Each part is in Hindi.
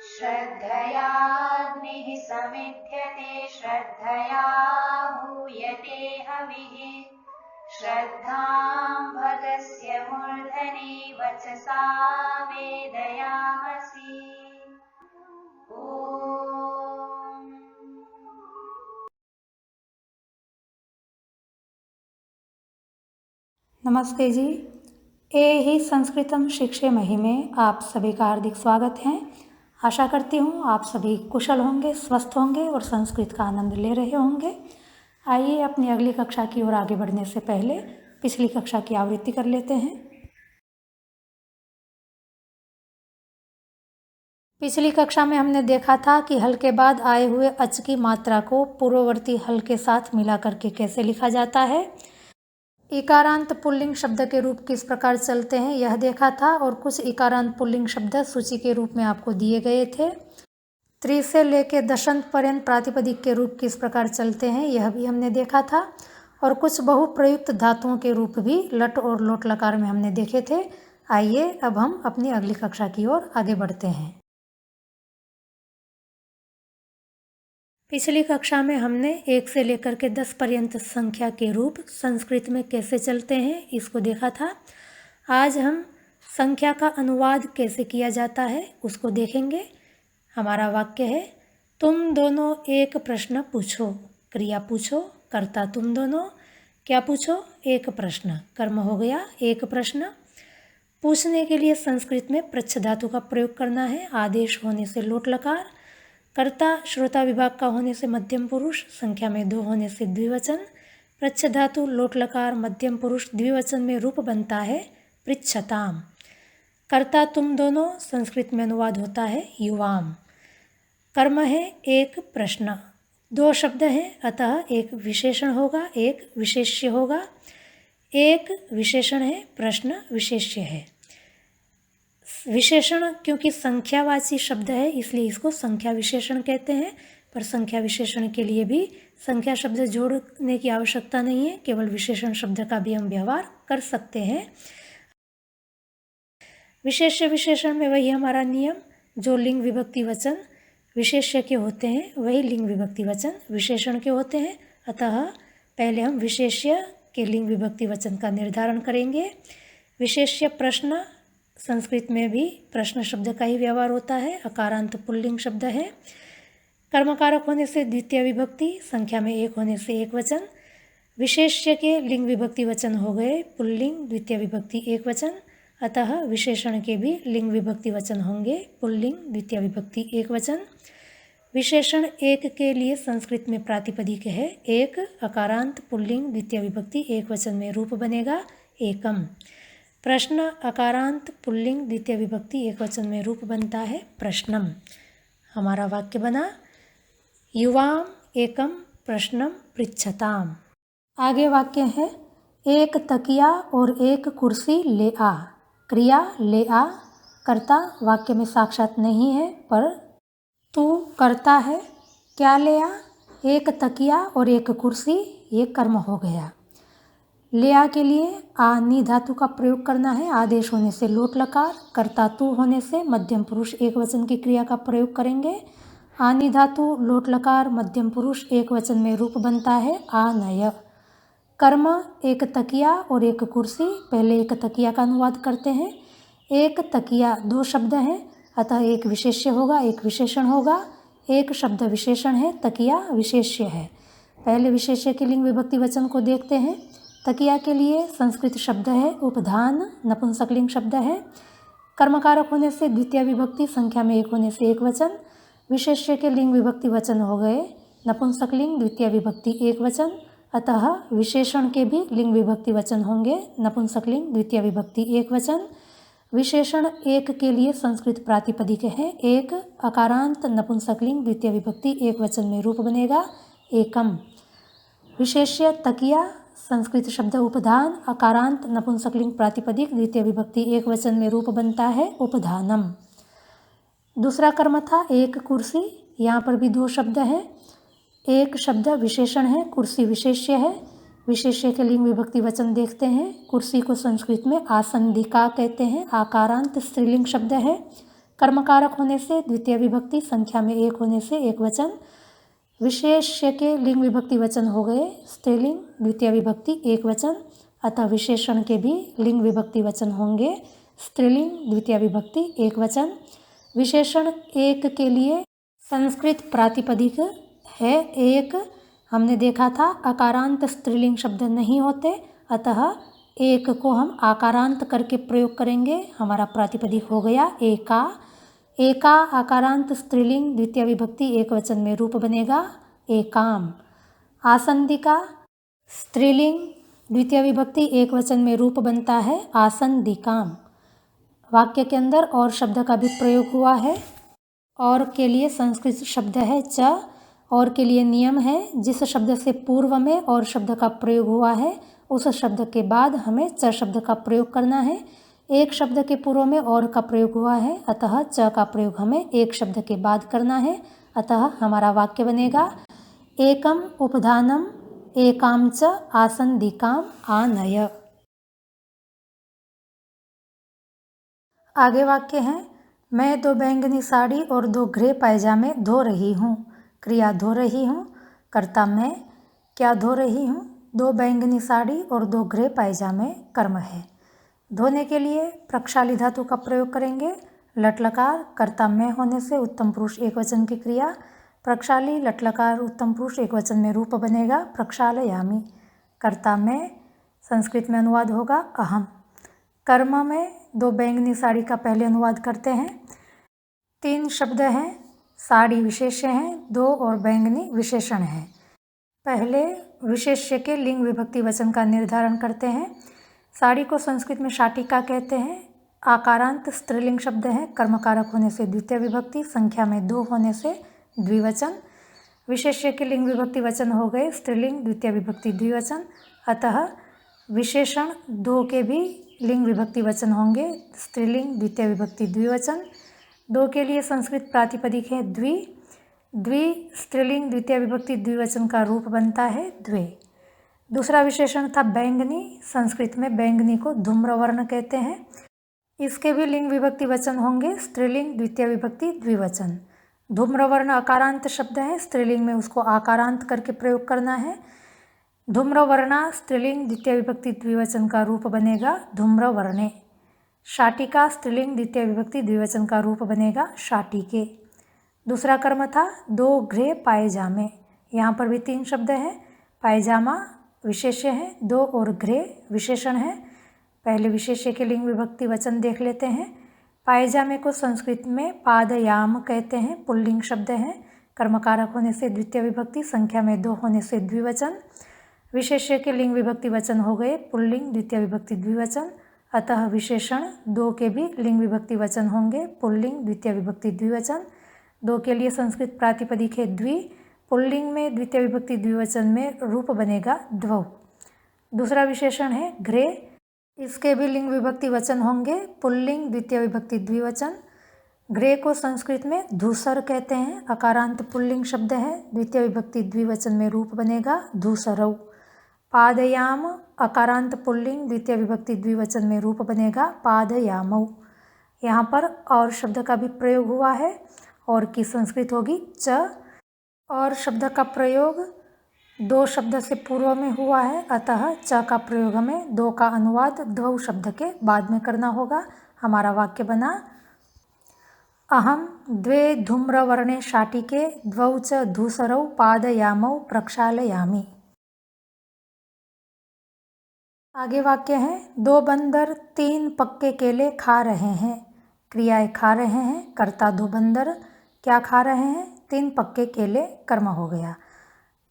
श्रद्धयाग्निः समिध्यते श्रद्धया हूयते हविः श्रद्धां भगस्य मूर्धनि वचसा वेदयामसि। ॐ नमस्ते जी। ए ही संस्कृतम शिक्षेमहि में आप सभी का हार्दिक स्वागत है। आशा करती हूँ आप सभी कुशल होंगे, स्वस्थ होंगे और संस्कृत का आनंद ले रहे होंगे। आइए अपनी अगली कक्षा की ओर आगे बढ़ने से पहले पिछली कक्षा की आवृत्ति कर लेते हैं। पिछली कक्षा में हमने देखा था कि हल के बाद आए हुए अच की मात्रा को पूर्ववर्ती हल के साथ मिला करके कैसे लिखा जाता है। इकारांत पुल्लिंग शब्द के रूप किस प्रकार चलते हैं यह देखा था और कुछ इकारांत पुल्लिंग शब्द सूची के रूप में आपको दिए गए थे। त्रि से लेकर दशंत पर्यंत प्रातिपदिक के रूप किस प्रकार चलते हैं यह भी हमने देखा था और कुछ बहुप्रयुक्त धातुओं के रूप भी लट और लोट लकार में हमने देखे थे। आइए अब हम अपनी अगली कक्षा की ओर आगे बढ़ते हैं। पिछली कक्षा में हमने 1 से लेकर के 10 पर्यंत संख्या के रूप संस्कृत में कैसे चलते हैं इसको देखा था। आज हम संख्या का अनुवाद कैसे किया जाता है उसको देखेंगे। हमारा वाक्य है, तुम दोनों एक प्रश्न पूछो। क्रिया पूछो, कर्ता तुम दोनों। क्या पूछो? एक प्रश्न। कर्म हो गया एक प्रश्न। पूछने के लिए संस्कृत में प्रच्छ धातु का प्रयोग करना है। आदेश होने से लोट लकार। कर्ता श्रोता विभाग का होने से मध्यम पुरुष, संख्या में 2 होने से द्विवचन। प्रच्छ धातु लोट लकार मध्यम पुरुष द्विवचन में रूप बनता है पृच्छताम। कर्ता तुम दोनों संस्कृत में अनुवाद होता है युवाम। कर्म है एक प्रश्न। 2 शब्द हैं अतः एक विशेषण होगा, एक विशेष्य होगा। एक विशेषण है, प्रश्न विशेष्य है। विशेषण क्योंकि संख्यावाची शब्द है इसलिए इसको संख्या विशेषण कहते हैं, पर संख्या विशेषण के लिए भी संख्या शब्द जोड़ने की आवश्यकता नहीं है, केवल विशेषण शब्द का भी हम व्यवहार कर सकते हैं। विशेष्य विशेषण में वही हमारा नियम, जो लिंग विभक्ति वचन विशेष्य के होते हैं वही लिंग विभक्ति वचन विशेषण के होते हैं। अतः पहले हम विशेष्य के लिंग विभक्ति वचन का निर्धारण करेंगे। विशेष्य प्रश्न, संस्कृत में भी प्रश्न शब्द का ही व्यवहार होता है, अकारांत पुल्लिंग शब्द है। कर्मकारक होने से द्वितीय विभक्ति, संख्या में 1 होने से एक वचन। विशेष्य के लिंग विभक्ति वचन हो गए पुल्लिंग, द्वितीय विभक्ति एक वचन। अतः विशेषण के भी लिंग विभक्ति वचन होंगे पुल्लिंग, द्वितीय विभक्ति एक वचन। विशेषण एक के लिए संस्कृत में प्रातिपदिक है एक, अकारांत पुल्लिंग द्वितीय विभक्ति एक वचन में रूप बनेगा एकम। प्रश्न अकारांत पुल्लिंग द्वितीय विभक्ति एक वचन में रूप बनता है प्रश्नम। हमारा वाक्य बना, युवाम एकम प्रश्नम पृच्छताम। आगे वाक्य है, एक तकिया और एक कुर्सी ले आ। क्रिया ले आ। कर्ता वाक्य में साक्षात नहीं है पर तू करता है। क्या ले आ? एक तकिया और एक कुर्सी, ये कर्म हो गया। ले आ के लिए आनी धातु का प्रयोग करना है। आदेश होने से लोट लकार, कर्ता तू होने से मध्यम पुरुष एक वचन की क्रिया का प्रयोग करेंगे। आनी धातु लोट लकार मध्यम पुरुष एक वचन में रूप बनता है आनय। कर्म एक तकिया और एक कुर्सी। पहले एक तकिया का अनुवाद करते हैं। एक तकिया 2 शब्द हैं अतः एक विशेष्य होगा, एक विशेषण होगा। एक शब्द विशेषण है, तकिया विशेष्य है। पहले विशेष्य के लिंग विभक्ति वचन को देखते हैं। तकिया के लिए संस्कृत शब्द है उपधान, नपुंसकलिंग शब्द है। कर्मकारक होने से द्वितीय विभक्ति, संख्या में 1 होने से एक वचन। विशेष्य के लिंग विभक्ति वचन हो गए नपुंसकलिंग द्वितीय विभक्ति एक वचन। अतः विशेषण के भी लिंग विभक्ति वचन होंगे नपुंसकलिंग द्वितीय विभक्ति एक वचन। विशेषण एक के लिए संस्कृत प्रातिपदिक है एक, अकारांत नपुंसकलिंग द्वितीय विभक्ति एक वचन में रूप बनेगा एकम। विशेष्य तकिया, संस्कृत शब्द उपधान, अकारांत नपुंसकलिंग प्रातिपदिक द्वितीय विभक्ति एक वचन में रूप बनता है उपधानम। दूसरा कर्म था एक कुर्सी। यहाँ पर भी 2 शब्द हैं। एक शब्द विशेषण है, कुर्सी विशेष्य है। विशेष्य के लिंग विभक्ति वचन देखते हैं। कुर्सी को संस्कृत में आसंदिका कहते हैं। आकारांत स्त्रीलिंग शब्द है। कर्मकारक होने से द्वितीय विभक्ति, संख्या में एक होने से एक वचन। विशेष्य के लिंग विभक्ति वचन हो गए स्त्रीलिंग, द्वितीय विभक्ति एक वचन, अतः विशेषण के भी लिंग विभक्ति वचन होंगे स्त्रीलिंग, द्वितीय विभक्ति एक वचन। विशेषण एक के लिए संस्कृत प्रातिपदिक है एक। हमने देखा था अकारांत स्त्रीलिंग शब्द नहीं होते, अतः एक को हम आकारांत करके प्रयोग करेंगे। हमारा प्रातिपदिक हो गया एका। एका आकारांत स्त्रीलिंग, द्वितीय विभक्ति एक वचन में रूप बनेगा एकाम। आसंदिका स्त्रीलिंग, द्वितीय विभक्ति एक वचन में रूप बनता है आसंदिकाम। वाक्य के अंदर और शब्द का भी प्रयोग हुआ है। और के लिए संस्कृत शब्द है च। और के लिए नियम है, जिस शब्द से पूर्व में और शब्द का प्रयोग हुआ है उस शब्द के बाद हमें च शब्द का प्रयोग करना है। एक शब्द के पूर्व में और का प्रयोग हुआ है, अतः च का प्रयोग हमें एक शब्द के बाद करना है। अतः हमारा वाक्य बनेगा एकम उपधानम एकाम च आसंदिकाम आनय। आगे वाक्य है मैं 2 बैंगनी साड़ी और 2 ग्रे पायजामे धो रही हूँ। क्रिया धो रही हूँ, कर्ता मैं। क्या धो रही हूँ? 2 बैंगनी साड़ी और 2 ग्रे पायजामे कर्म है। धोने के लिए प्रक्षाली धातु का प्रयोग करेंगे। लट लकार कर्ता मैं होने से उत्तम पुरुष एक वचन की क्रिया। प्रक्षाली लट लकार उत्तम पुरुष एक वचन में रूप बनेगा प्रक्षालयामी। कर्ता मैं, संस्कृत में अनुवाद होगा अहम। कर्म में 2 बैंगनी साड़ी का पहले अनुवाद करते हैं। 3 शब्द हैं, साड़ी विशेष्य हैं, 2 और बैंगनी विशेषण हैं। पहले विशेष्य के लिंग विभक्ति वचन का निर्धारण करते हैं। साड़ी को संस्कृत में शाटिका कहते हैं। आकारांत स्त्रीलिंग शब्द है। कर्मकारक होने से द्वितीय विभक्ति, संख्या में 2 होने से द्विवचन। विशेष्य के लिंग विभक्ति वचन हो गए स्त्रीलिंग, द्वितीय विभक्ति द्विवचन, अतः विशेषण 2 के भी लिंग विभक्ति वचन होंगे स्त्रीलिंग, द्वितीय विभक्ति द्विवचन। 2 के लिए संस्कृत प्रातिपदिक है द्वि। द्वि स्त्रीलिंग, द्वितीय विभक्ति द्विवचन का रूप बनता है द्वे। दूसरा विशेषण था बैंगनी। संस्कृत में बैंगनी को धूम्रवर्ण कहते हैं। इसके भी लिंग विभक्ति वचन होंगे स्त्रीलिंग, द्वितीय विभक्ति द्विवचन। धूम्रवर्ण अकारांत शब्द है, स्त्रीलिंग में उसको आकारांत करके प्रयोग करना है। धूम्रवर्णा स्त्रीलिंग, द्वितीय विभक्ति द्विवचन का रूप बनेगा धूम्रवर्णे। शाटिका स्त्रीलिंग, द्वितीय विभक्ति द्विवचन का रूप बनेगा शाटिके। दूसरा कर्म था 2 ग्रे पायजामे। यहाँ पर भी 3 शब्द हैं। पायजामा विशेष्य है, 2 और ग्रे विशेषण है। पहले विशेष्य के लिंग विभक्ति वचन देख लेते हैं। पायजामे को संस्कृत में पादयाम कहते हैं, पुल्लिंग शब्द है। कर्मकारक होने से द्वितीय विभक्ति, संख्या में 2 होने से द्विवचन। विशेष्य के लिंग विभक्ति वचन हो गए पुल्लिंग, द्वितीय विभक्ति द्विवचन, अतः विशेषण 2 के भी लिंग विभक्ति वचन होंगे पुल्लिंग, द्वितीय विभक्ति द्विवचन। 2 के लिए संस्कृत प्रातिपदिक है द्वि। पुल्लिंग में द्वितीय विभक्ति द्विवचन में रूप बनेगा द्वौ। दूसरा विशेषण है ग्रे। इसके भी लिंग विभक्ति वचन होंगे पुल्लिंग, द्वितीय विभक्ति द्विवचन। ग्रे को संस्कृत में धूसर कहते हैं। अकारांत पुल्लिंग शब्द है, द्वितीय विभक्ति द्विवचन में रूप बनेगा धूसरौ। पादयाम अकारांत पुल्लिंग, द्वितीय विभक्ति द्विवचन में रूप बनेगा पादयामौ। यहाँ पर और शब्द का भी प्रयोग हुआ है, और की संस्कृत होगी च। और शब्द का प्रयोग 2 शब्द से पूर्व में हुआ है, अतः च का प्रयोग हमें 2 का अनुवाद द्वौ शब्द के बाद में करना होगा। हमारा वाक्य बना अहम 2 धूम्रवर्णे शाटिके द्वौ च धूसरौ पादयामौ प्रक्षालयामि। आगे वाक्य है 2 बंदर 3 पक्के केले खा रहे हैं। क्रियाएं खा रहे हैं, कर्ता 2 बंदर। क्या खा रहे हैं? 3 पक्के केले कर्म हो गया।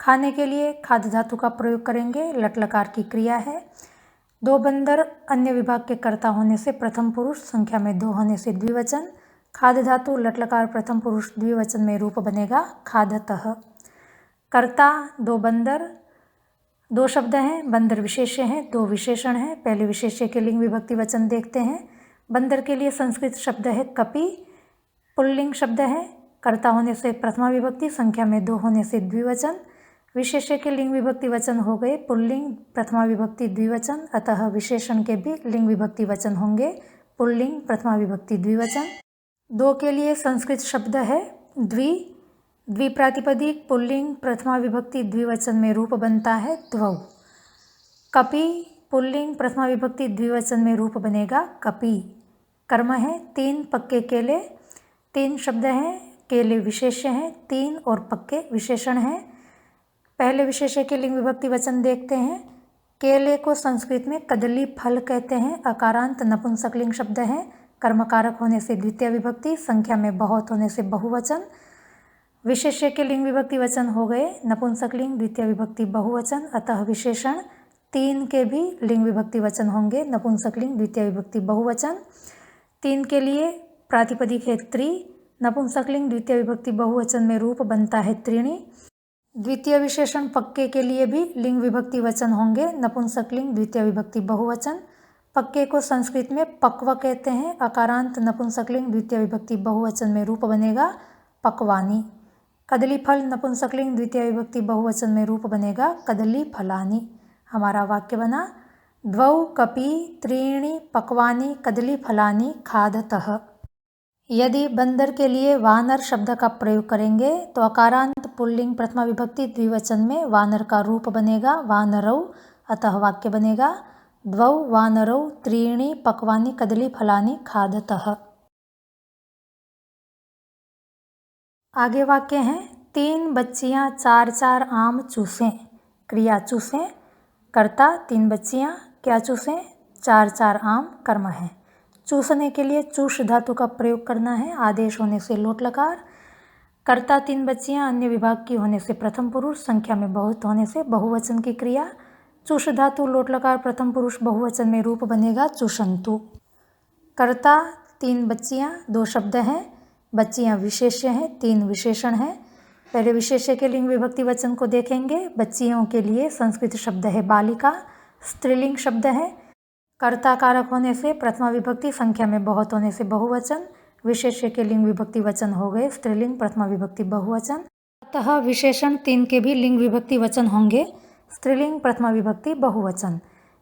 खाने के लिए खाद्य धातु का प्रयोग करेंगे, लट लकार की क्रिया है। 2 बंदर अन्य विभाग के कर्ता होने से प्रथम पुरुष, संख्या में 2 होने से द्विवचन। खाद्य धातु लट लकार प्रथम पुरुष द्विवचन में रूप बनेगा खादतः। कर्ता 2 बंदर। 2 शब्द हैं, बंदर विशेष्य हैं, 2 विशेषण हैं। पहले विशेष्य के लिंग विभक्ति वचन देखते हैं। बंदर के लिए संस्कृत शब्द है कपि, पुल्लिंग शब्द है। कर्ता होने से प्रथमा विभक्ति, संख्या में 2 होने से द्विवचन। विशेष्य के लिंग विभक्ति वचन हो गए पुल्लिंग प्रथमा विभक्ति द्विवचन, अतः विशेषण के भी लिंग विभक्ति वचन होंगे पुल्लिंग प्रथमा विभक्ति द्विवचन। 2 के लिए संस्कृत शब्द है द्विप्रातिपदिक पुल्लिंग प्रथमा विभक्ति द्विवचन में रूप बनता है द्वौ। कपि पुल्लिंग प्रथमा विभक्ति द्विवचन में रूप बनेगा कपि। कर्म है 3 पक्के केले, 3 शब्द हैं, केले विशेष्य हैं, 3 और पक्के विशेषण हैं। पहले विशेष्य के लिंग विभक्ति वचन देखते हैं। केले को संस्कृत में कदली फल कहते हैं, अकारांत नपुंसकलिंग शब्द है, कर्मकारक होने से द्वितीय विभक्ति, संख्या में बहुत होने से बहुवचन। विशेष्य के लिंग विभक्ति वचन हो गए नपुंसकलिंग द्वितीय विभक्ति बहुवचन, अतः विशेषण 3 के भी लिंग विभक्ति वचन होंगे नपुंसकलिंग द्वितीय विभक्ति बहुवचन। 3 के लिए प्रातिपदिक है त्रि, नपुंसकलिंग द्वितीय विभक्ति बहुवचन में रूप बनता है त्रीणि। द्वितीय विशेषण पक्के के लिए भी लिंग विभक्ति वचन होंगे नपुंसकलिंग द्वितीय विभक्ति बहुवचन। पक्के को संस्कृत में पक्व कहते हैं, अकारांत नपुंसकलिंग द्वितीय विभक्ति बहुवचन में रूप बनेगा पक्वानी। कदली फल नपुंसकलिंग द्वितीय विभक्ति बहुवचन में रूप बनेगा कदली फलानी। हमारा वाक्य बना द्वौ कपि त्रीणि पक्वानि कदली फलानि खादतः। यदि बंदर के लिए वानर शब्द का प्रयोग करेंगे तो अकारांत पुल्लिंग प्रथमा विभक्ति द्विवचन में वानर का रूप बनेगा वानरौ, अतः वाक्य बनेगा द्वौ वानरौ त्रीणि पक्वानि कदली फलानि खादतः। आगे वाक्य हैं 3 बच्चियां 4 आम चूसें। क्रिया चूसें, कर्ता 3 बच्चियां, क्या चूसें 4 आम, कर्म है। चूसने के लिए चूष धातु का प्रयोग करना है, आदेश होने से लोट लकार। कर्ता 3 बच्चियां अन्य विभाग की होने से प्रथम पुरुष, संख्या में बहुत होने से बहुवचन की क्रिया। चूष धातु लोट लकार प्रथम पुरुष बहुवचन में रूप बनेगा चूषंतु। कर्ता 3 बच्चियां, 2 शब्द हैं, बच्चियां विशेष्य हैं, 3 विशेषण हैं। पहले विशेष्य के लिंग विभक्ति वचन को देखेंगे। बच्चियों के लिए संस्कृत शब्द है बालिका, स्त्रीलिंग शब्द है, कर्ता कारक होने से प्रथमा विभक्ति, संख्या में बहुत होने से बहुवचन। विशेष्य के लिंग विभक्ति वचन हो गए स्त्रीलिंग प्रथमा विभक्ति बहुवचन, अतः विशेषण 3 के भी लिंग विभक्ति वचन होंगे स्त्रीलिंग प्रथमा विभक्ति बहुवचन।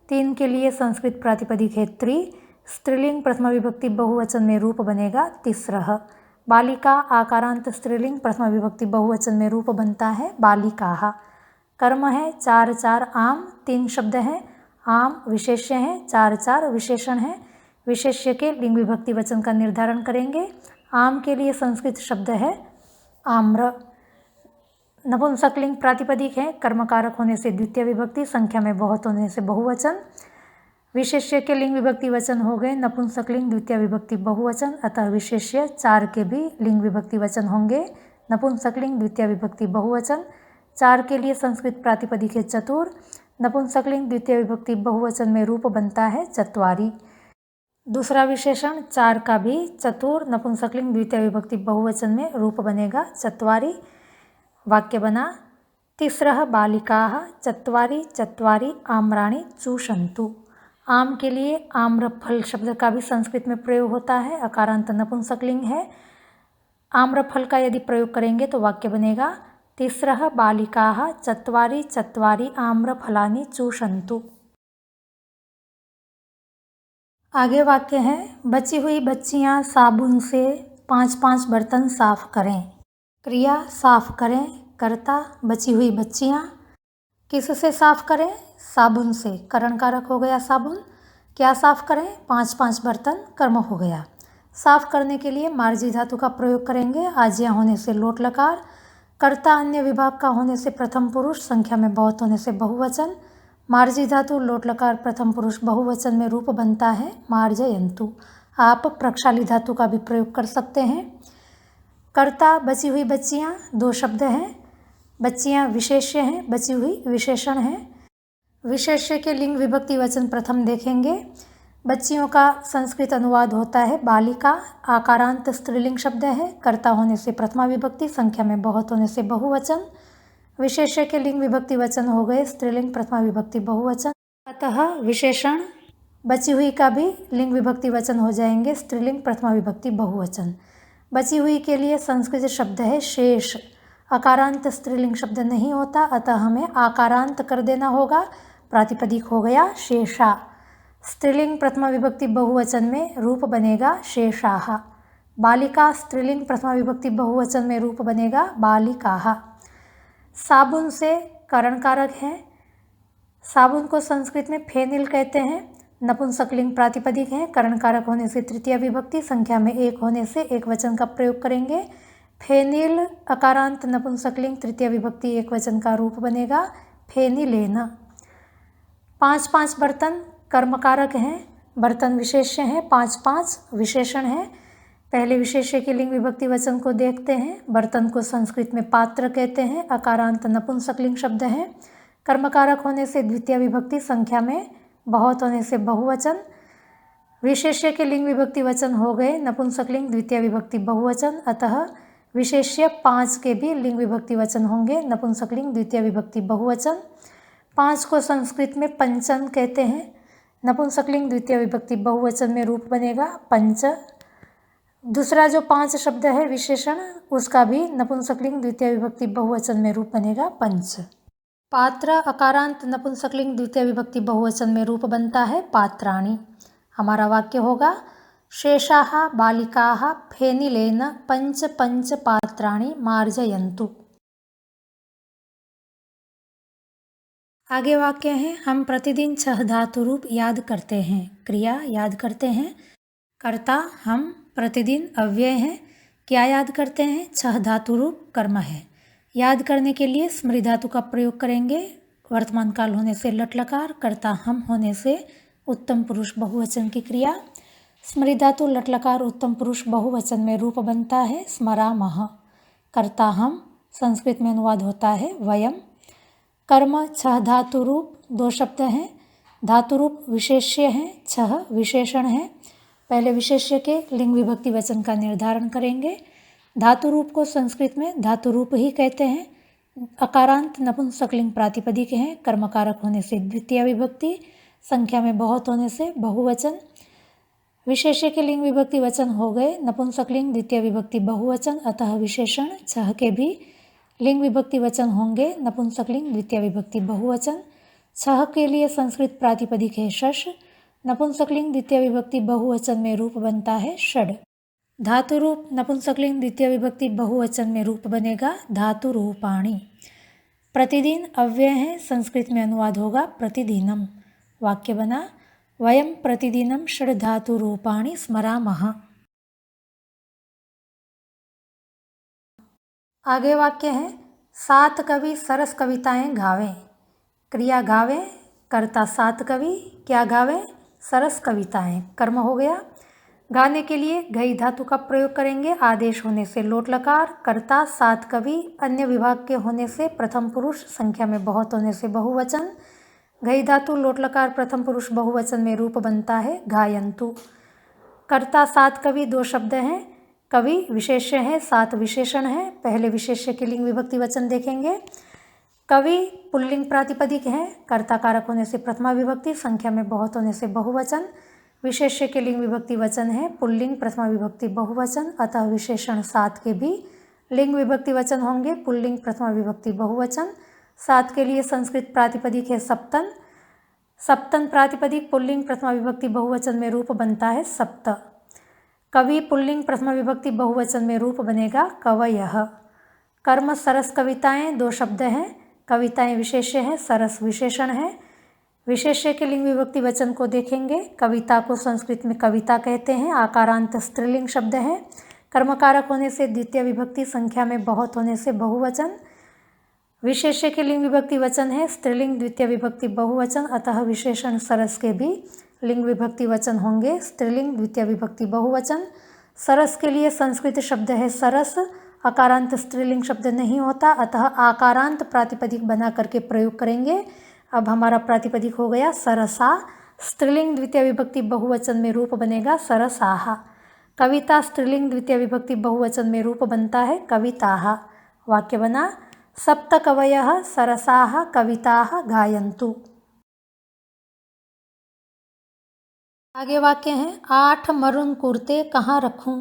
3 के लिए संस्कृत प्रातिपदिक है त्रि, स्त्रीलिंग प्रथमा विभक्ति बहुवचन में रूप बनेगा तिस्रः। बालिका आकारांत स्त्रीलिंग प्रथमा विभक्ति बहुवचन में रूप बनता है बालिकाः। कर्म है 4 आम, 3 शब्द हैं, आम विशेष्य है, 4 विशेषण है। विशेष्य के लिंग विभक्ति वचन का निर्धारण करेंगे। आम के लिए संस्कृत शब्द है आम्र, नपुंसकलिंग प्रातिपदिक है, कर्मकारक होने से द्वितीय विभक्ति, संख्या में बहुत होने से बहुवचन। विशेष्य के लिंग विभक्ति वचन हो गए नपुंसकलिंग द्वितीय विभक्ति बहुवचन, अतः विशेष्य 4 के भी लिंग विभक्ति वचन होंगे नपुंसकलिंग द्वितीय विभक्ति बहुवचन। 4 के लिए संस्कृत प्रातिपदिक है चतुर, नपुंसकलिंग द्वितीय विभक्ति बहुवचन में रूप बनता है चत्वारि। दूसरा विशेषण 4 का भी चतुर नपुंसकलिंग द्वितीय विभक्ति बहुवचन में रूप बनेगा चत्वारि। वाक्य बना तिस्रः बालिकाः चत्वारि आम्राणि चूषन्तु। आम के लिए आम्रफल शब्द का भी संस्कृत में प्रयोग होता है, अकारांत नपुंसकलिंग है। आम्रफल का यदि प्रयोग करेंगे तो वाक्य बनेगा तिस्रः बालिकाः चत्वारि आम्रफलानि चूषन्तु। आगे वाक्य है बची हुई बच्चियां साबुन से 5 बर्तन साफ करें। क्रिया साफ करें, कर्ता बची हुई बच्चियां, किससे साफ करें साबुन से, करण कारक हो गया साबुन। क्या साफ करें 5 बर्तन, कर्म हो गया। साफ करने के लिए मार्जी धातु का प्रयोग करेंगे, आज्ञा होने से लोट लकार। कर्ता अन्य विभाग का होने से प्रथम पुरुष, संख्या में बहुत होने से बहुवचन। मार्जी धातु लोट लकार प्रथम पुरुष बहुवचन में रूप बनता है मार्जयन्तु। आप प्रक्षाली धातु का भी प्रयोग कर सकते हैं। कर्ता बची हुई बच्चियां, 2 शब्द हैं, बच्चियां विशेष्य हैं, बची हुई विशेषण हैं। विशेष्य के लिंग विभक्ति वचन प्रथम देखेंगे। बच्चियों का संस्कृत अनुवाद होता है बालिका, आकारांत स्त्रीलिंग शब्द है, कर्ता होने से प्रथमा विभक्ति, संख्या में बहुत होने से बहुवचन। विशेष्य के लिंग विभक्ति वचन हो गए स्त्रीलिंग प्रथमा विभक्ति बहुवचन, अतः विशेषण बची हुई का भी लिंग विभक्ति वचन हो जाएंगे स्त्रीलिंग प्रथमा विभक्ति बहुवचन। बची हुई के लिए संस्कृत शब्द है शेष, अकारांत स्त्रीलिंग शब्द नहीं होता, अतः हमें आकारांत कर देना होगा। प्रातिपदिक हो गया शेषा। स्त्रीलिंग प्रथमा विभक्ति बहुवचन में रूप बनेगा शेषाः। बालिका स्त्रीलिंग प्रथमा विभक्ति बहुवचन में रूप बनेगा बालिकाः। साबुन से करण कारक है। साबुन को संस्कृत में फेनिल कहते हैं। नपुंसकलिंग प्रातिपदिक है। करण कारक होने से तृतीय विभक्ति, संख्या में एक होने से एक वचन का प्रयोग करेंगे। फेनिल अकारांत नपुंसकलिंग तृतीय विभक्ति एक वचन का रूप बनेगा फेनिलेन। 5 बर्तन कर्मकारक हैं। बर्तन विशेष्य हैं। 5 विशेषण हैं। पहले विशेष्य के लिंग विभक्ति वचन को देखते हैं। बर्तन को संस्कृत में पात्र कहते हैं। अकारांत नपुंसकलिंग शब्द है। कर्मकारक होने से द्वितीय विभक्ति, संख्या में बहुत होने से बहुवचन। विशेष्य के लिंग विभक्ति वचन हो गए नपुंसकलिंग द्वितीय विभक्ति बहुवचन, अतः विशेष्य 5 के भी लिंग विभक्ति वचन होंगे नपुंसकलिंग द्वितीय विभक्ति बहुवचन। 5 को संस्कृत में पंचन कहते हैं। नपुंसकलिंग द्वितीय विभक्ति बहुवचन में रूप बनेगा पंच। दूसरा जो 5 शब्द है विशेषण, उसका भी नपुंसकलिंग द्वितीय विभक्ति बहुवचन में रूप बनेगा पंच। पात्र अकारांत नपुंसकलिंग द्वितीय विभक्ति बहुवचन में रूप बनता है पात्राणि। हमारा वाक्य होगा शेषाः बालिकाः फेनिलेन पंच पात्राणि मार्जयन्तु। आगे वाक्य है हम प्रतिदिन 6 धातु रूप याद करते हैं। क्रिया याद करते हैं। कर्ता हम प्रतिदिन अव्यय हैं। क्या याद करते हैं? 6 धातु रूप कर्म है। याद करने के लिए स्मृति धातु का प्रयोग करेंगे। वर्तमान काल होने से लट लकार, कर्ता हम होने से उत्तम पुरुष बहुवचन की क्रिया। स्मृति धातु लट लकार उत्तम पुरुष बहुवचन में रूप बनता है स्मरामः। कर्ता हम संस्कृत में अनुवाद होता है वयम। कर्म 6 धातु रूप 2 शब्द हैं। धातु रूप विशेष्य हैं, 6 विशेषण हैं। पहले विशेष्य के लिंग विभक्ति वचन का निर्धारण करेंगे। धातु रूप को संस्कृत में धातु रूप ही कहते हैं। अकारांत नपुंसकलिंग प्रातिपदिक हैं। कर्मकारक होने से द्वितीय विभक्ति, संख्या में बहुत होने से बहुवचन। विशेष्य के लिंग विभक्ति वचन हो गए नपुंसकलिंग द्वितीय विभक्ति बहुवचन, अतः विशेषण 6 के भी लिंग विभक्ति वचन होंगे नपुंसकलिंग द्वितीय विभक्ति बहुवचन। 6 के लिए संस्कृत प्रातिपदिक है शश। नपुंसकलिंग द्वितीय विभक्ति बहुवचन में रूप बनता है षड। धातु रूप नपुंसकलिंग द्वितीय विभक्ति बहुवचन में रूप बनेगा धातु रूपाणि। प्रतिदिन अव्यय है, संस्कृत में अनुवाद होगा प्रतिदिनम। वाक्य बना वयम प्रतिदिनम षड धातु रूपाणि स्मरामः। आगे वाक्य है 7 कवि सरस कविताएं गावें। क्रिया गावें, कर्ता 7 कवि, क्या गावें? सरस कविताएं। कर्म हो गया। गाने के लिए घई धातु का प्रयोग करेंगे। आदेश होने से लोट लकार, कर्ता 7 कवि, अन्य विभाग के होने से प्रथम पुरुष, संख्या में बहुत होने से बहुवचन। घई धातु लोट लकार प्रथम पुरुष बहुवचन में रूप बनता है गायन्तु। कर्ता 7 कवि 2 शब्द हैं। कवि विशेष्य है, 7 विशेषण है। पहले विशेष्य के लिंग विभक्ति वचन देखेंगे। कवि पुल्लिंग प्रातिपदिक है। कर्ता कारक होने से प्रथमा विभक्ति, संख्या में बहुत होने से बहुवचन। विशेष्य के लिंग विभक्ति वचन है पुल्लिंग प्रथमा विभक्ति बहुवचन, अतः विशेषण 7 के भी लिंग विभक्ति वचन होंगे पुल्लिंग प्रथमा विभक्ति बहुवचन। 7 के लिए संस्कृत प्रातिपदिक है सप्तन। सप्तन प्रातिपदिक पुल्लिंग प्रथमा विभक्ति बहुवचन में रूप बनता है सप्त। कवि पुल्लिंग प्रथमा विभक्ति बहुवचन में रूप बनेगा कवयः। कर्म सरस कविताएं 2 शब्द हैं। कविताएं विशेष्य है, सरस विशेषण है। विशेष्य के लिंग विभक्ति वचन को देखेंगे। कविता को संस्कृत में कविता कहते हैं। आकारांत स्त्रीलिंग शब्द है। कर्मकारक होने से द्वितीय विभक्ति, संख्या में बहुत होने से बहुवचन। विशेष्य के लिंग विभक्ति वचन है स्त्रीलिंग द्वितीय विभक्ति बहुवचन, अतः विशेषण सरस के भी लिंग विभक्ति वचन होंगे स्त्रीलिंग द्वितीय विभक्ति बहुवचन। सरस के लिए संस्कृत शब्द है सरस। अकारांत स्त्रीलिंग शब्द नहीं होता, अतः आकारांत प्रातिपदिक बना करके प्रयोग करेंगे। अब हमारा प्रातिपदिक हो गया सरसा। स्त्रीलिंग द्वितीय विभक्ति बहुवचन में रूप बनेगा सरसाः। कविता स्त्रीलिंग द्वितीय विभक्ति बहुवचन में रूप बनता है कविताः। वाक्य बना सप्त कवयः सरसाः कविताः गायन्तु। आगे वाक्य है 8 मरून कुर्ते कहाँ रखूं।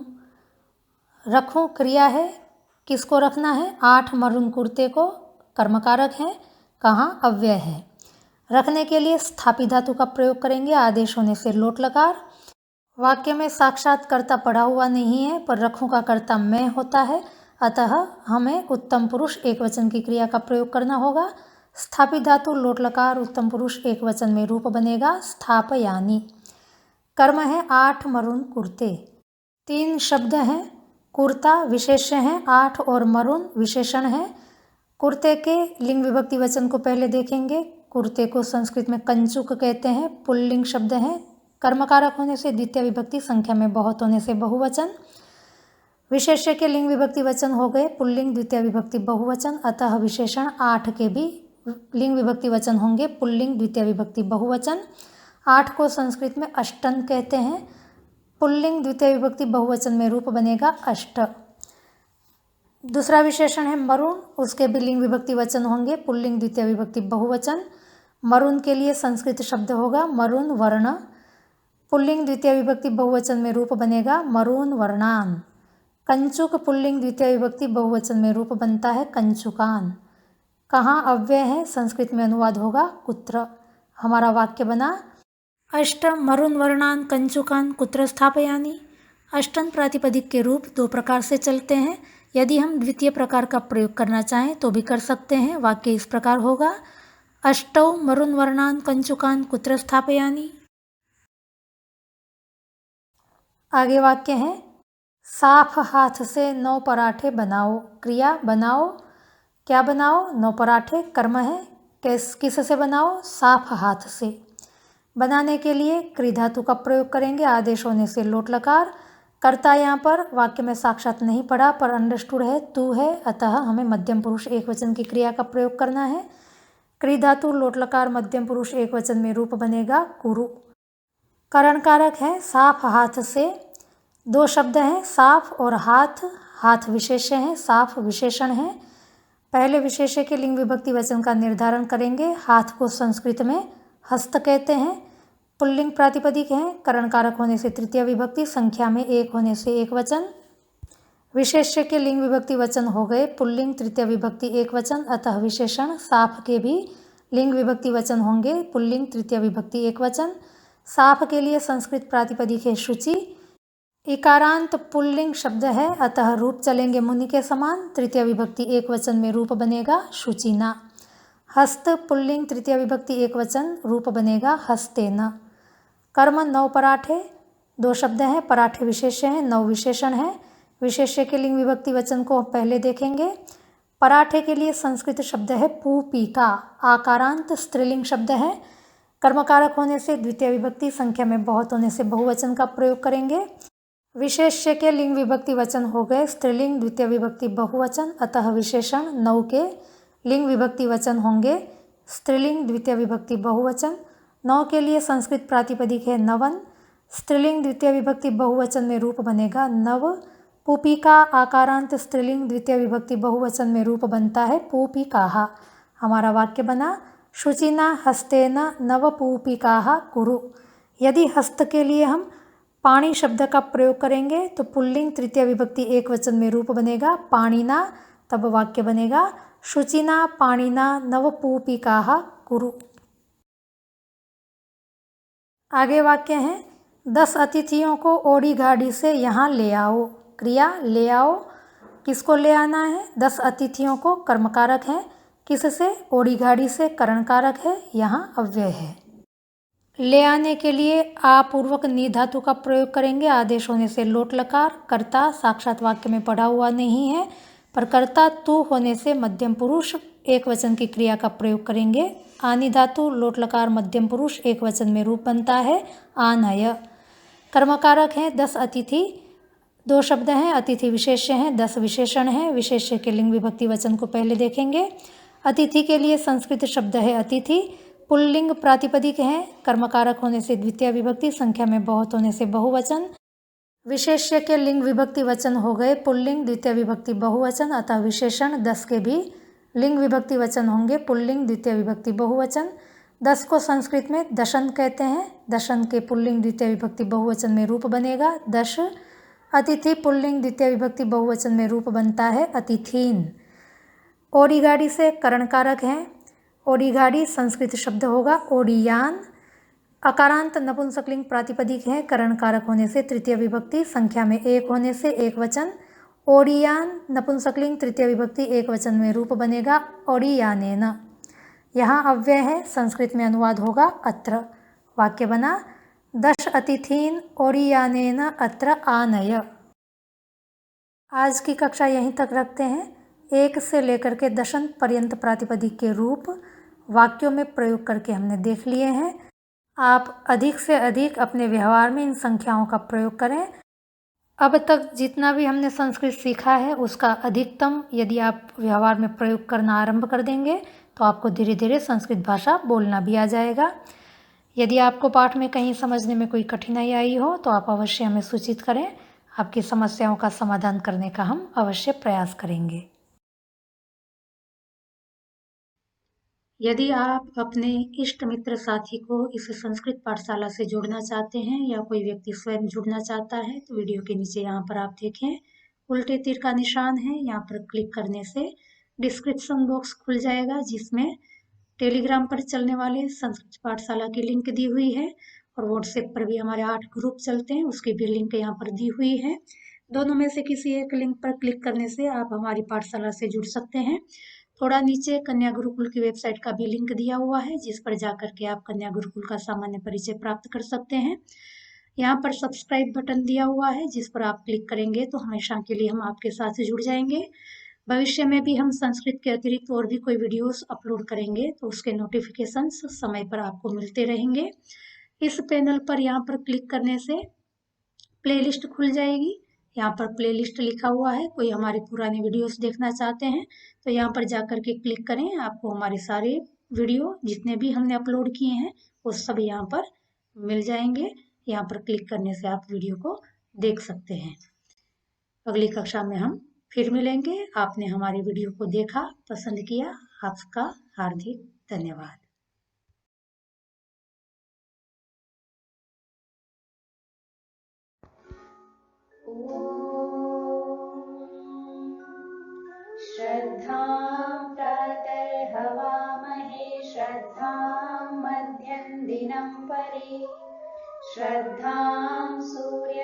रखूं क्रिया है। किसको रखना है? 8 मरून कुर्ते को कर्मकारक है, कहाँ? अव्यय है। रखने के लिए स्थापी धातु का प्रयोग करेंगे, आदेश होने से लोट लकार। वाक्य में साक्षात कर्ता पढ़ा हुआ नहीं है, पर रखूं का कर्ता मैं होता है, अतः हमें उत्तम पुरुष एक वचन की क्रिया का प्रयोग करना होगा। स्थापित धातु लोट लकार उत्तम पुरुष एक वचन में रूप बनेगा स्थापयानि। कर्म है 8 मरून कुर्ते। 3 शब्द हैं, कुर्ता विशेष्य है, 8 और मरून विशेषण है। कुर्ते के लिंग विभक्ति वचन को पहले देखेंगे। कुर्ते को संस्कृत में कंचुक कहते हैं, पुल्लिंग शब्द है। कर्मकारक होने से द्वितीय विभक्ति, संख्या में बहुत होने से बहुवचन। विशेष्य के लिंग विभक्ति वचन हो गए पुल्लिंग, द्वितीय विभक्ति बहुवचन, अतः विशेषण 8 के भी लिंग विभक्ति वचन होंगे पुल्लिंग, द्वितीय विभक्ति बहुवचन। 8 को संस्कृत में अष्टन कहते हैं, पुल्लिंग द्वितीय विभक्ति बहुवचन में रूप बनेगा अष्ट। दूसरा विशेषण है मरून, उसके भी लिंग विभक्ति वचन होंगे पुल्लिंग, द्वितीय विभक्ति बहुवचन। मरून के लिए संस्कृत शब्द होगा मरून वर्ण, पुल्लिंग द्वितीय विभक्ति बहुवचन में रूप बनेगा मरून वर्णान। कंचुक पुल्लिंग द्वितीय विभक्ति बहुवचन में रूप बनता है कंचुकान। कहाँ अव्यय है? संस्कृत में अनुवाद होगा कुत्र। हमारा वाक्य बना अष्ट मरून वर्णान कंचुकान कुत्र स्थापयानि। अष्टन प्रातिपदिक के रूप 2 प्रकार से चलते हैं। यदि हम द्वितीय प्रकार का प्रयोग करना चाहें तो भी कर सकते हैं। वाक्य इस प्रकार होगा अष्टौ मरून वर्णान कंचुकान कुत्र स्थापयानि। आगे वाक्य है साफ हाथ से 9 पराठे बनाओ। क्रिया बनाओ, क्या बनाओ? 9 पराठे। कर्म है किस से बनाओ? साफ हाथ से। बनाने के लिए क्री धातु का प्रयोग करेंगे, आदेश होने से लोट लकार। कर्ता यहाँ पर वाक्य में साक्षात नहीं पढ़ा पर अंडरस्टूड है, तू है, अतः हमें मध्यम पुरुष एक वचन की क्रिया का प्रयोग करना है। क्री धातु लोट लकार मध्यम पुरुष एक वचन में रूप बनेगा कुरु। करण कारक है साफ हाथ से। 2 शब्द हैं साफ और हाथ। हाथ विशेष्य है, साफ विशेषण है। पहले विशेष्य के लिंग विभक्ति वचन का निर्धारण करेंगे। हाथ को संस्कृत में हस्त कहते हैं, पुल्लिंग प्रातिपदिक है, करण कारक होने से तृतीय विभक्ति, संख्या में 1 होने से एक वचन। विशेष्य के लिंग विभक्ति वचन हो गए पुल्लिंग, तृतीय विभक्ति एक वचन, अतः विशेषण साफ के भी लिंग विभक्ति वचन होंगे पुल्लिंग, तृतीय विभक्ति एक वचन। साफ के लिए संस्कृत प्रातिपदिक है शुचि। इकारांत पुल्लिंग शब्द है, अतः रूप चलेंगे मुनि के समान, तृतीय विभक्ति एक वचन में रूप बनेगा शुचिना। हस्त पुल्लिंग तृतीय विभक्ति एक वचन, रूप बनेगा हस्तेन। कर्म 9 पराठे। 2 शब्द हैं, पराठे विशेष्य हैं, 9 विशेषण है। विशेष्य के लिंग विभक्ति वचन को पहले देखेंगे। पराठे के लिए संस्कृत शब्द है पूपिका, आकारांत स्त्रीलिंग शब्द है। कर्मकारक होने से द्वितीय विभक्ति, संख्या में बहुत होने से बहुवचन का प्रयोग करेंगे। विशेष्य के लिंग विभक्ति वचन हो गए स्त्रीलिंग, द्वितीय विभक्ति बहुवचन, अतः विशेषण 9 के लिंग विभक्ति वचन होंगे स्त्रीलिंग, द्वितीय विभक्ति बहुवचन। 9 के लिए संस्कृत प्रातिपदिक है नवन, स्त्रीलिंग द्वितीय विभक्ति बहुवचन में रूप बनेगा नव। पूपिका आकारांत स्त्रीलिंग, द्वितीय विभक्ति बहुवचन में रूप बनता है पूपिकाः। हमारा वाक्य बना शुचिना हस्तेन नवपूपिकाः कुरु। यदि हस्त के लिए हम पाणी शब्द का प्रयोग करेंगे तो पुल्लिंग तृतीय विभक्ति एक वचन में रूप बनेगा पाणिना, तब वाक्य बनेगा शुचिना पाणिना नवपूपिकाः कुरु। आगे वाक्य है 10 अतिथियों को ओडी गाड़ी से यहाँ ले आओ। क्रिया ले आओ, किसको ले आना है? 10 अतिथियों को, कर्मकारक है, किससे? ओडी गाड़ी से, करण कारक है, यहाँ अव्यय है। ले आने के लिए आपूर्वक नी धातु का प्रयोग करेंगे, आदेश होने से लोट लकार। कर्ता साक्षात वाक्य में पढ़ा हुआ नहीं है, पर कर्ता तू होने से मध्यम पुरुष एक वचन की क्रिया का प्रयोग करेंगे। आनी धातु लोट लकार मध्यम पुरुष एक वचन में रूप बनता है आनय। कर्मकारक है 10 अतिथि। 2 शब्द हैं, अतिथि विशेष्य हैं, 10 विशेषण हैं। विशेष्य के लिंग विभक्ति वचन को पहले देखेंगे। अतिथि के लिए संस्कृत शब्द है अतिथि, पुल्लिंग प्रातिपदिक है, कर्मकारक होने से द्वितीय विभक्ति, संख्या में बहुत होने से बहुवचन। विशेष्य के लिंग विभक्ति वचन हो गए पुल्लिंग, द्वितीय विभक्ति बहुवचन, अतः विशेषण 10 के भी लिंग विभक्ति वचन होंगे पुल्लिंग, द्वितीय विभक्ति बहुवचन। 10 को संस्कृत में दशन कहते हैं, दशन के पुल्लिंग द्वितीय विभक्ति बहुवचन में रूप बनेगा दश। अतिथि पुल्लिंग द्वितीय विभक्ति बहुवचन में रूप बनता है अतिथीन। ओडिगाड़ी से करण कारक है। ओडिगाड़ी संस्कृत शब्द होगा ओडियान। अकारांत नपुंसकलिंग प्रातिपदिक है। करण कारक होने से तृतीय विभक्ति, संख्या में एक होने से एक वचन। ओडियान नपुंसकलिंग तृतीय विभक्ति एक वचन में रूप बनेगा ओडियानेन। यहाँ अव्यय है, संस्कृत में अनुवाद होगा अत्र। वाक्य बना 10 अतिथीन ओडियानेन अत्र आनय। आज की कक्षा यहीं तक रखते हैं। 1 से लेकर के दशंत पर्यंत प्रातिपदिक के रूप वाक्यों में प्रयोग करके हमने देख लिए हैं। आप अधिक से अधिक अपने व्यवहार में इन संख्याओं का प्रयोग करें। अब तक जितना भी हमने संस्कृत सीखा है उसका अधिकतम यदि आप व्यवहार में प्रयोग करना आरंभ कर देंगे तो आपको धीरे धीरे संस्कृत भाषा बोलना भी आ जाएगा। यदि आपको पाठ में कहीं समझने में कोई कठिनाई आई हो तो आप अवश्य हमें सूचित करें। आपकी समस्याओं का समाधान करने का हम अवश्य प्रयास करेंगे। यदि आप अपने इष्ट मित्र साथी को इस संस्कृत पाठशाला से जोड़ना चाहते हैं या कोई व्यक्ति स्वयं जुड़ना चाहता है तो वीडियो के नीचे यहाँ पर आप देखें उल्टे तीर का निशान है। यहाँ पर क्लिक करने से डिस्क्रिप्शन बॉक्स खुल जाएगा जिसमें टेलीग्राम पर चलने वाले संस्कृत पाठशाला की लिंक दी हुई है और व्हाट्सएप पर भी हमारे 8 ग्रुप चलते हैं, उसकी भी लिंक यहाँ पर दी हुई है। दोनों में से किसी एक लिंक पर क्लिक करने से आप हमारी पाठशाला से जुड़ सकते हैं। थोड़ा नीचे कन्या गुरुकुल की वेबसाइट का भी लिंक दिया हुआ है जिस पर जाकर के आप कन्या गुरुकुल का सामान्य परिचय प्राप्त कर सकते हैं। यहाँ पर सब्सक्राइब बटन दिया हुआ है जिस पर आप क्लिक करेंगे तो हमेशा के लिए हम आपके साथ जुड़ जाएंगे। भविष्य में भी हम संस्कृत के अतिरिक्त और भी कोई वीडियोस अपलोड करेंगे तो उसके नोटिफिकेशंस समय पर आपको मिलते रहेंगे। इस पैनल पर यहाँ पर क्लिक करने से प्लेलिस्ट खुल जाएगी। यहाँ पर प्लेलिस्ट लिखा हुआ है। कोई हमारे पुराने वीडियोस देखना चाहते हैं तो यहाँ पर जाकर के क्लिक करें, आपको हमारे सारे वीडियो जितने भी हमने अपलोड किए हैं वो सब यहाँ पर मिल जाएंगे। यहाँ पर क्लिक करने से आप वीडियो को देख सकते हैं। अगली कक्षा में हम फिर मिलेंगे। आपने हमारे वीडियो को देखा, पसंद किया, आपका हार्दिक धन्यवाद। श्रद्धां प्रातर्हवामहे श्रद्धां मध्यं दिनं परे श्रद्धां सूर्य